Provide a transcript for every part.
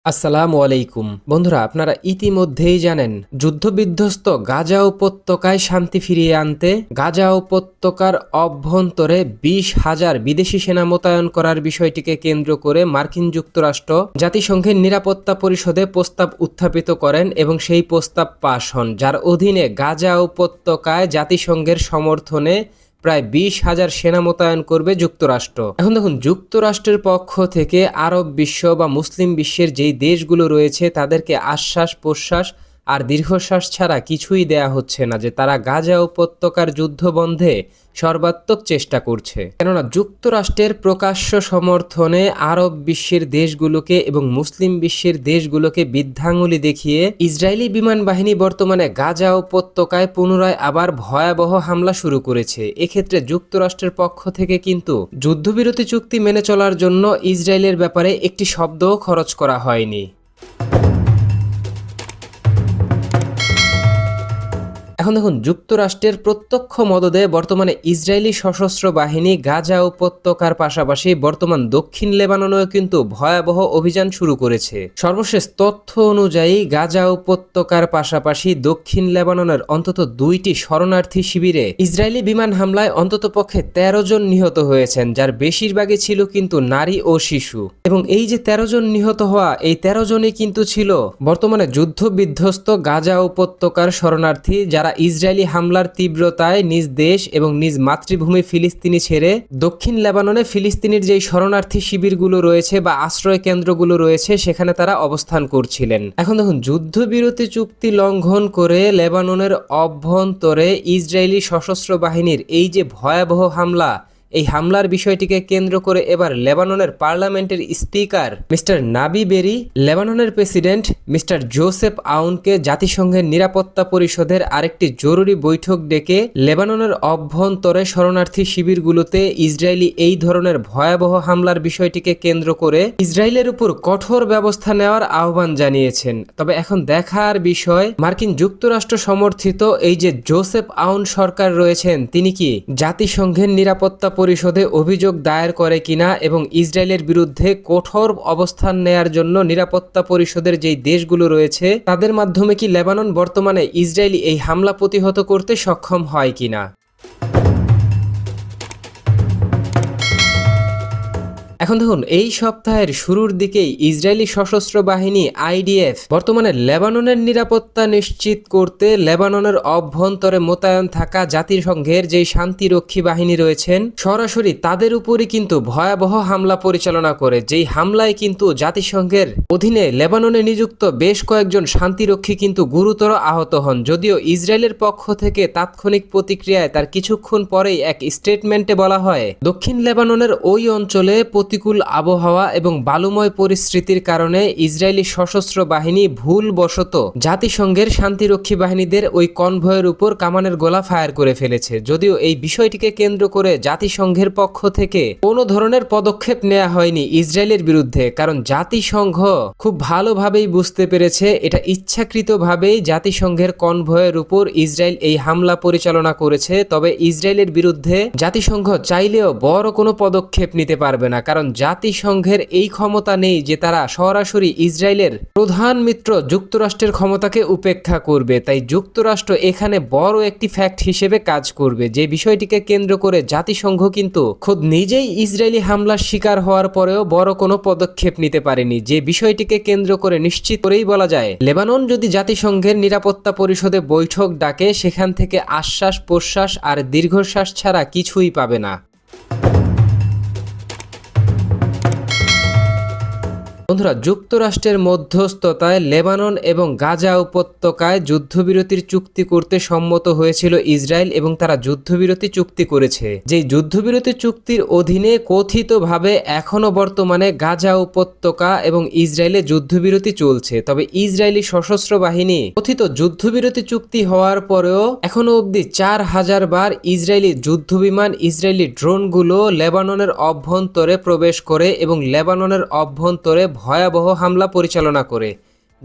আসসালামু আলাইকুম বন্ধুরা, আপনারা ইতিমধ্যেই জানেন যুদ্ধবিধ্বস্ত গাজা উপত্যকায় শান্তি ফিরিয়ে আনতে গাজা উপত্যকার অভ্যন্তরে 20,000 বিদেশি সেনা মোতায়েন করার বিষয়টিকে কেন্দ্র করে মার্কিন যুক্তরাষ্ট্র জাতিসংঘের নিরাপত্তা পরিষদে প্রস্তাব উত্থাপিত করেন এবং সেই প্রস্তাব পাশ হন, যার অধীনে গাজা উপত্যকায় জাতিসংঘের সমর্থনে প্রায় 20,000 সেনা মোতায়েন করবে যুক্তরাষ্ট্র। এখন দেখুন, যুক্তরাষ্ট্রের পক্ষ থেকে আরব বিশ্ব বা মুসলিম বিশ্বের যেই দেশগুলো রয়েছে তাদেরকে আশ্বাস প্রশ্বাস আর দীর্ঘশ্বাস ছাড়া কিছুই দেয়া হচ্ছে না যে তারা গাজা উপত্যকার যুদ্ধ বন্ধে সর্বাত্মক চেষ্টা করছে। কেননা যুক্তরাষ্ট্রের প্রকাশ্য সমর্থনে আরব বিশ্বের দেশগুলোকে এবং মুসলিম বিশ্বের দেশগুলোকে বৃদ্ধাঙ্গুলি দেখিয়ে ইসরায়েলি বিমান বাহিনী বর্তমানে গাজা উপত্যকায় পুনরায় আবার ভয়াবহ হামলা শুরু করেছে। এক্ষেত্রে যুক্তরাষ্ট্রের পক্ষ থেকে কিন্তু যুদ্ধবিরতি চুক্তি মেনে চলার জন্য ইসরায়েলের ব্যাপারে একটি শব্দও খরচ করা হয়নি। এখন দেখুন, যুক্তরাষ্ট্রের প্রত্যক্ষ মদদে বর্তমানে ইসরায়েলি সশস্ত্র বাহিনী গাজা উপত্যকার পাশাপাশি বর্তমান দক্ষিণ লেবাননেও কিন্তু ভয়াবহ অভিযান শুরু করেছে। সর্বশেষ তথ্য অনুযায়ী গাজা উপত্যকার পাশাপাশি দক্ষিণ লেবাননের অন্তত 2টি শরণার্থী শিবিরে ইসরায়েলি বিমান হামলায় অন্ততপক্ষে 13 জন নিহত হয়েছেন, যার বেশিরভাগই ছিল কিন্তু নারী ও শিশু। এবং এই যে 13 জন নিহত হওয়া, এই 13 জনই কিন্তু ছিল বর্তমানে যুদ্ধ বিধ্বস্ত গাজা উপত্যকার শরণার্থী, যারা ইসরায়েলি হামলার তীব্রতায় নিজ দেশ এবং নিজ মাতৃভূমি ফিলিস্তিনি ছেড়ে দক্ষিণ লেবাননে ফিলিস্তিনির যেই শরণার্থী শিবিরগুলো রয়েছে বা আশ্রয় কেন্দ্রগুলো রয়েছে সেখানে তারা অবস্থান করছিলেন। এখন দেখুন, যুদ্ধবিরতি চুক্তি লঙ্ঘন করে লেবাননের অভ্যন্তরে ইসরায়েলি সশস্ত্র বাহিনীর এই যে ভয়াবহ হামলা, এই হামলার বিষয়টিকে কেন্দ্র করে এবার লেবাননের পার্লামেন্টের স্পিকার মিস্টার নাবি বেরি লেবাননের প্রেসিডেন্ট মিস্টার জোসেফ আউনকে জাতিসংঘের নিরাপত্তা পরিষদের আরেকটি জরুরি বৈঠক ডেকে লেবাননের অভ্যন্তরে শরণার্থী শিবিরগুলোতে ইসরায়েলি এই ধরনের ভয়াবহ হামলার বিষয়টিকে কেন্দ্র করে ইসরায়েলের উপর কঠোর ব্যবস্থা নেওয়ার আহ্বান জানিয়েছেন। তবে এখন দেখার বিষয়, মার্কিন যুক্তরাষ্ট্র সমর্থিত এই যে জোসেফ আউন সরকার রয়েছেন তিনি কি জাতিসংঘের নিরাপত্তা পরিষদে অভিযোগ দায়ের করে কিনা এবং ইসরায়েলের বিরুদ্ধে কঠোর অবস্থান নেয়ার জন্য নিরাপত্তা পরিষদের যেই দেশগুলো রয়েছে তাদের মাধ্যমে কি লেবানন বর্তমানে ইসরায়েলি এই হামলা প্রতিহত করতে সক্ষম হয় কিনা। এখন দেখুন, এই সপ্তাহের শুরুর দিকেই ইসরায়েলি সশস্ত্র বাহিনী আইডিএফ বর্তমানে লেবাননের নিরাপত্তা নিশ্চিত করতে লেবাননের অভ্যন্তরে মোতায়েন থাকা জাতিসংঘের যেই শান্তিরক্ষী বাহিনী রয়েছেন সরাসরি তাদের উপরই কিন্তু ভয়াবহ হামলা পরিচালনা করে, যেই হামলায় কিন্তু জাতিসংঘের অধীনে লেবাননে নিযুক্ত বেশ কয়েকজন শান্তিরক্ষী কিন্তু গুরুতর আহত হন। যদিও ইসরায়েলের পক্ষ থেকে তাৎক্ষণিক প্রতিক্রিয়ায় তার কিছুক্ষণ পরেই এক স্টেটমেন্টে বলা হয়, দক্ষিণ লেবাননের ওই অঞ্চলে প্রতিকূল আবহাওয়া এবং বালুময় পরিস্থিতির কারণে ইসরায়েলি সশস্ত্র বাহিনী ভুলবশত জাতিসংঘের শান্তিরক্ষী বাহিনীদের ওই কনভয়ের উপর কামানের গোলা ফায়ার করে ফেলেছে। যদিও এই বিষয়টিকে কেন্দ্র করে জাতিসংঘের পক্ষ থেকে কোনো ধরনের পদক্ষেপ নেওয়া হয়নি ইসরায়েলের বিরুদ্ধে, কারণ জাতিসংঘ খুব ভালোভাবেই বুঝতে পেরেছে এটা ইচ্ছাকৃতভাবেই জাতিসংঘের কনভয়ের উপর ইসরায়েল এই হামলা পরিচালনা করেছে। তবে ইসরায়েলের বিরুদ্ধে জাতিসংঘ চাইলেও বড় কোনো পদক্ষেপ নিতে পারবে না, কারণ জাতিসংঘের এই ক্ষমতা নেই যে তারা সরাসরি ইসরায়েলের প্রধান মিত্র যুক্তরাষ্ট্রের ক্ষমতাকে উপেক্ষা করবে। তাই যুক্তরাষ্ট্র এখানে বড় একটি ফ্যাক্ট হিসেবে কাজ করবে, যে বিষয়টিকে কেন্দ্র করে জাতিসংঘ কিন্তু খোদ নিজেই ইসরায়েলি হামলার শিকার হওয়ার পরেও বড় কোনো পদক্ষেপ নিতে পারেনি। যে বিষয়টিকে কেন্দ্র করে নিশ্চিত করেই বলা যায়, লেবানন যদি জাতিসংঘের নিরাপত্তা পরিষদে বৈঠক ডাকে সেখান থেকে আশ্বাস প্রশ্বাস আর দীর্ঘশ্বাস ছাড়া কিছুই পাবে না। বন্ধুরা, যুক্তরাষ্ট্রের মধ্যস্থতায় লেবানন এবং গাজা উপত্যকায় যুদ্ধবিরতির চুক্তি করতে সম্মত হয়েছিল ইসরায়েল এবং তারা যুদ্ধবিরতি চুক্তি করেছে। যে যুদ্ধবিরতি চুক্তির অধীনে কথিতভাবে এখনো বর্তমানে গাজা উপত্যকা এবং ইসরায়েলে যুদ্ধবিরতি চলছে। তবে ইসরায়েলি সশস্ত্র বাহিনী কথিত যুদ্ধবিরতি চুক্তি হওয়ার পরেও এখনো অবধি 4,000 বার ইসরায়েলি যুদ্ধবিমান ইসরায়েলি ড্রোনগুলো লেবাননের অভ্যন্তরে প্রবেশ করে এবং লেবাননের অভ্যন্তরে ভয়াবহ হামলা পরিচালনা করে।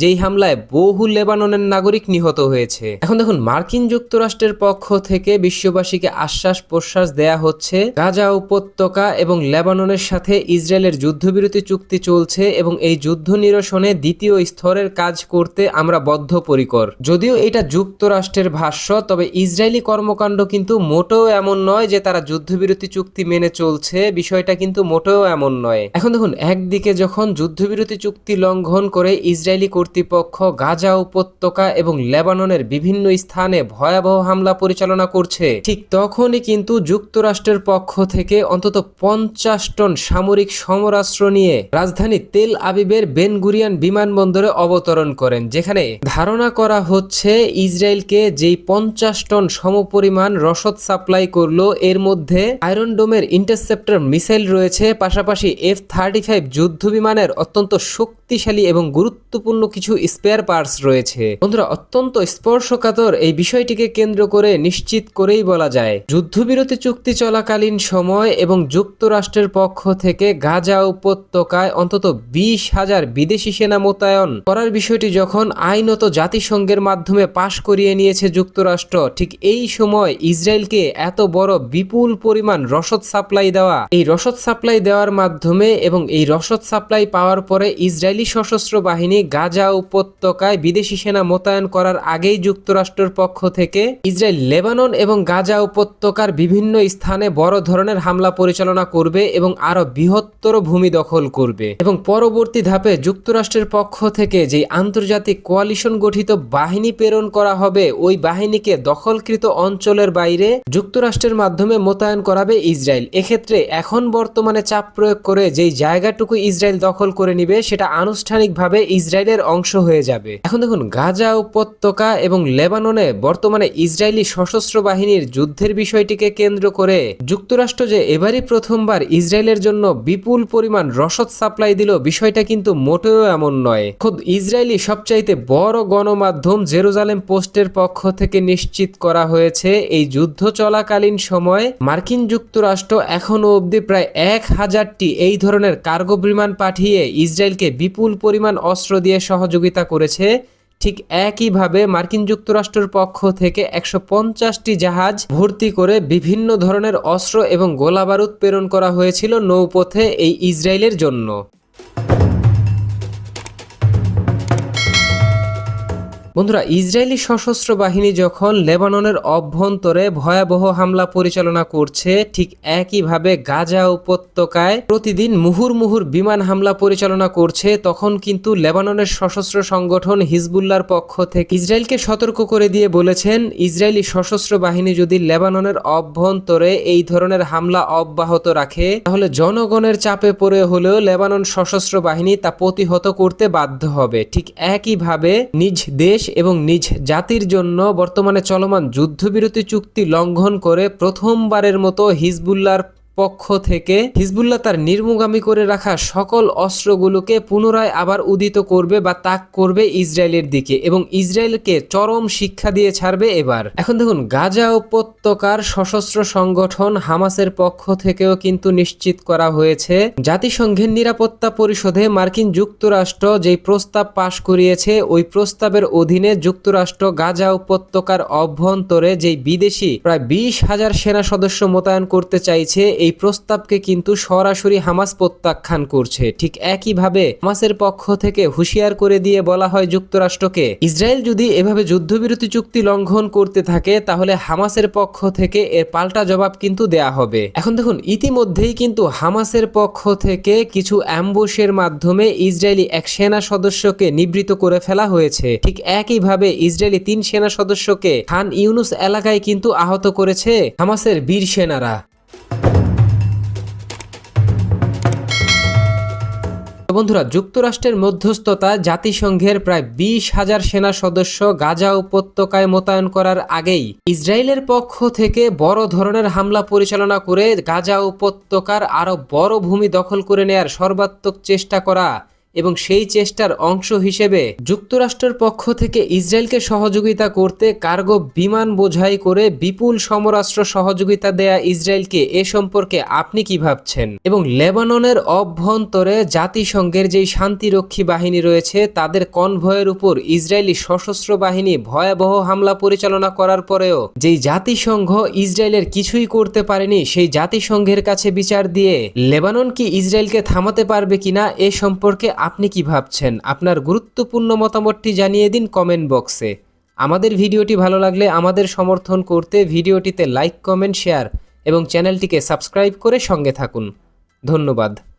যেই হামলায় বহু লেবাননের নাগরিক নিহত হয়েছে। এখন দেখুন, মার্কিন যুক্তরাষ্ট্রের পক্ষ থেকে বিশ্ববাসীকে আশ্বাস প্রশ্বাস দেয়া হচ্ছে গাজা উপত্যকা এবং লেবাননের সাথে ইসরায়েলের যুদ্ধবিরতি চুক্তি চলছে এবং এই যুদ্ধ নিরসনে দ্বিতীয় স্তরের কাজ করতে আমরা বদ্ধপরিকর। যদিও এটা যুক্তরাষ্ট্রের ভাষ্য, তবে ইসরায়েলি কর্মকাণ্ড কিন্তু মোটেও এমন নয় যে তারা যুদ্ধবিরতি চুক্তি মেনে চলছে, বিষয়টা কিন্তু মোটেও এমন নয়। এখন দেখুন, একদিকে যখন যুদ্ধবিরতি চুক্তি লঙ্ঘন করে ইসরায়েলি কর্তৃপক্ষ গাজা উপত্যকা এবং লেবাননের বিভিন্ন স্থানে ভয়াবহ হামলা পরিচালনা করছে, ঠিক তখনই কিন্তু যুক্তরাষ্ট্রের পক্ষ থেকে অন্তত 50 টন সামরিক সমরাস্ত্র নিয়ে রাজধানী তেল আবিবের বেন গুরিয়ান বিমানবন্দরে অবতরণ করেন, যেখানে ধারণা করা হচ্ছে ইসরায়েলকে যেই 50 টন সমপরিমাণ রসদ সাপ্লাই করলো, এর মধ্যে আয়রন ডোমের ইন্টারসেপ্টর মিসাইল রয়েছে, পাশাপাশি F-35 যুদ্ধ বিমানের অত্যন্ত শক্তিশালী এবং গুরুত্বপূর্ণ কিছু স্পেয়ার পার্টস রয়েছে। বন্ধুরা, অত্যন্ত স্পর্শকাতর এই বিষয়টিকে কেন্দ্র করে নিশ্চিত করেই বলা যায়, যুদ্ধবিরতি চুক্তি চলাকালীন সময় এবং যুক্তরাষ্ট্রের পক্ষ থেকে গাজা উপত্যকায় অন্তত 20,000 বিদেশি সেনা মোতায়েন করার বিষয়টি যখন আইনত জাতিসংঘের মাধ্যমে পাশ করিয়ে নিয়েছে যুক্তরাষ্ট্র, ঠিক এই সময় ইসরায়েলকে এত বড় বিপুল পরিমাণ রসদ সাপ্লাই দেওয়া, এই রসদ সাপ্লাই দেওয়ার মাধ্যমে এবং এই রসদ সাপ্লাই পাওয়ার পরে ইসরায়েলি সশস্ত্র বাহিনী গাজা উপত্যকায় বিদেশি সেনা মোতায়েন করার আগেই যুক্তরাষ্ট্রের পক্ষ থেকে ইসরায়েল লেবানন এবং গাজা উপত্যকার বিভিন্ন স্থানে বড় ধরনের হামলা পরিচালনা করবে এবং আরো বৃহত্তর ভূমি দখল করবে এবং পরবর্তী ধাপে যুক্তরাষ্ট্রের পক্ষ থেকে যে আন্তর্জাতিক কোয়ালিশন গঠিত বাহিনী প্রেরণ করা হবে, ওই বাহিনীকে দখলকৃত অঞ্চলের বাইরে যুক্তরাষ্ট্রের মাধ্যমে মোতায়েন করাবে ইসরায়েল। এক্ষেত্রে এখন বর্তমানে চাপ প্রয়োগ করে যেই জায়গাটুকু ইসরায়েল দখল করে নিবে, সেটা আনুষ্ঠানিকভাবে ইসরায়েলের অংশ হয়ে যাবে। এখন দেখুন, গাজা উপত্যকা এবং লেবাননে বর্তমানে ইসরায়েলি সশস্ত্র বাহিনীর যুদ্ধের বিষয়টিকে কেন্দ্র করে যুক্তরাষ্ট্র যে এবারই প্রথমবার ইসরায়েলের জন্য বিপুল পরিমাণ রসদ সাপ্লাই দিল, বিষয়টা কিন্তু মোটেও এমন নয়। খোদ ইসরায়েলি সবচাইতে বড় গণমাধ্যম জেরুজালেম পোস্টের পক্ষ থেকে নিশ্চিত করা হয়েছে, এই যুদ্ধ চলাকালীন সময় মার্কিন যুক্তরাষ্ট্র এখনো অবধি প্রায় 1000টি এই ধরনের কার্গো বিমান পাঠিয়ে ইসরায়েলকে বিপুল পরিমাণ অস্ত্র দিয়ে সহযোগিতা করেছে। ঠিক একইভাবে মার্কিন যুক্তরাষ্ট্রের পক্ষ থেকে 150টি জাহাজ ভর্তি করে বিভিন্ন ধরনের অস্ত্র এবং গোলাবারুদ প্রেরণ করা হয়েছিল নৌপথে এই ইসরায়েলের জন্য। বন্ধুরা, ইসরায়েলি সশস্ত্র বাহিনী যখন লেবাননের অভ্যন্তরে ভয়াবহ হামলা পরিচালনা করছে, ঠিক একইভাবে গাজা উপত্যকায় প্রতিদিন মুহুর্মুহুর বিমান হামলা পরিচালনা করছে, তখন কিন্তু লেবাননের সশস্ত্র সংগঠন হিজবুল্লাহর পক্ষ থেকে ইসরায়েলকে সতর্ক করে দিয়ে বলেছেন, ইসরায়েলি সশস্ত্র বাহিনী যদি লেবাননের অভ্যন্তরে এই ধরনের হামলা অব্যাহত রাখে, তাহলে জনগণের চাপে পড়ে হলেও লেবানন সশস্ত্র বাহিনী তা প্রতিহত করতে বাধ্য হবে। ঠিক একইভাবে নিজ দেশ এবং নিজ জাতির জন্য বর্তমানে চলমান যুদ্ধবিরতি চুক্তি লঙ্ঘন করে প্রথমবারের মতো হিজবুল্লাহর পক্ষ থেকে হিজবুল্লাহ তার নির্মুগামী করে রাখা সকল অস্ত্রগুলোকে পুনরায় আবার উদিত করবে বা তাক করবে ইসরায়েলের দিকে এবং ইসরায়েলকে চরম শিক্ষা দিয়ে ছাড়বে এবার। এখন দেখুন, গাজা উপত্যকার সশস্ত্র সংগঠন হামাসের পক্ষ থেকেও কিন্তু নিশ্চিত করা হয়েছে, জাতিসংঘের নিরাপত্তা পরিষদে মার্কিন যুক্তরাষ্ট্র যেই প্রস্তাব পাশ করিয়েছে, ওই প্রস্তাবের অধীনে যুক্তরাষ্ট্র গাজা উপত্যকার অভ্যন্তরে যেই বিদেশি প্রায় 20,000 সেনা সদস্য মোতায়েন করতে চাইছে, এই প্রস্তাবকে কিন্তু সরাসরি হামাস প্রত্যাখ্যান করছে। ঠিক একইভাবে হামাসের পক্ষ থেকে হুঁশিয়ার করে দিয়ে বলা হয় যুক্তরাষ্ট্রকে, ইসরায়েল যদি এভাবে যুদ্ধবিরতি চুক্তি লঙ্ঘন করতে থাকে, তাহলে হামাসের পক্ষ থেকে এর পাল্টা জবাব কিন্তু দেয়া হবে। এখন দেখুন, ইতিমধ্যেই কিন্তু হামাসের পক্ষ থেকে কিছু অ্যাম্বুশের মাধ্যমে ইসরায়েলি এক সেনা সদস্যকে নিবৃত করে ফেলা হয়েছে। ঠিক একইভাবে ইসরায়েলি 3 সেনা সদস্যকে খান ইউনুস এলাকায় কিন্তু আহত করেছে হামাসের বীর সেনারা। বন্ধুরা, যুক্তরাষ্ট্রের মধ্যস্থতায় জাতিসংঘের প্রায় 20,000 সেনা সদস্য গাজা উপত্যকায় মোতায়েন করার আগেই ইসরায়েলের পক্ষ থেকে বড় ধরনের হামলা পরিচালনা করে গাজা উপত্যকার আরো বড় ভূমি দখল করে নেয়ার সর্বাত্মক চেষ্টা করা এবং সেই চেষ্টার অংশ হিসেবে যুক্তরাষ্ট্রের পক্ষ থেকে ইসরায়েলকে সহযোগিতা করতে কার্গো বিমান বোঝাই করে বিপুল সমরাস্ত্র সহযোগিতা দেয়া ইসরায়েলকে এ সম্পর্কে আপনি কি ভাবছেন? এবং লেবাননের অভ্যন্তরে জাতিসংঘের যেই শান্তিরক্ষী বাহিনী রয়েছে তাদের কনভয়ের উপর ইসরায়েলি সশস্ত্র বাহিনী ভয়াবহ হামলা পরিচালনা করার পরেও যেই জাতিসংঘ ইসরায়েলের কিছুই করতে পারেনি, সেই জাতিসংঘের কাছে বিচার দিয়ে লেবানন কি ইসরায়েলকে থামাতে পারবে কিনা এ সম্পর্কে আপনি কি ভাবছেন? আপনার গুরুত্বপূর্ণ মতামতটি জানিয়ে দিন কমেন্ট বক্সে। আমাদের ভিডিওটি ভালো লাগলে আমাদের সমর্থন করতে ভিডিওটিতে লাইক, কমেন্ট, শেয়ার এবং চ্যানেলটিকে সাবস্ক্রাইব করে সঙ্গে থাকুন। ধন্যবাদ।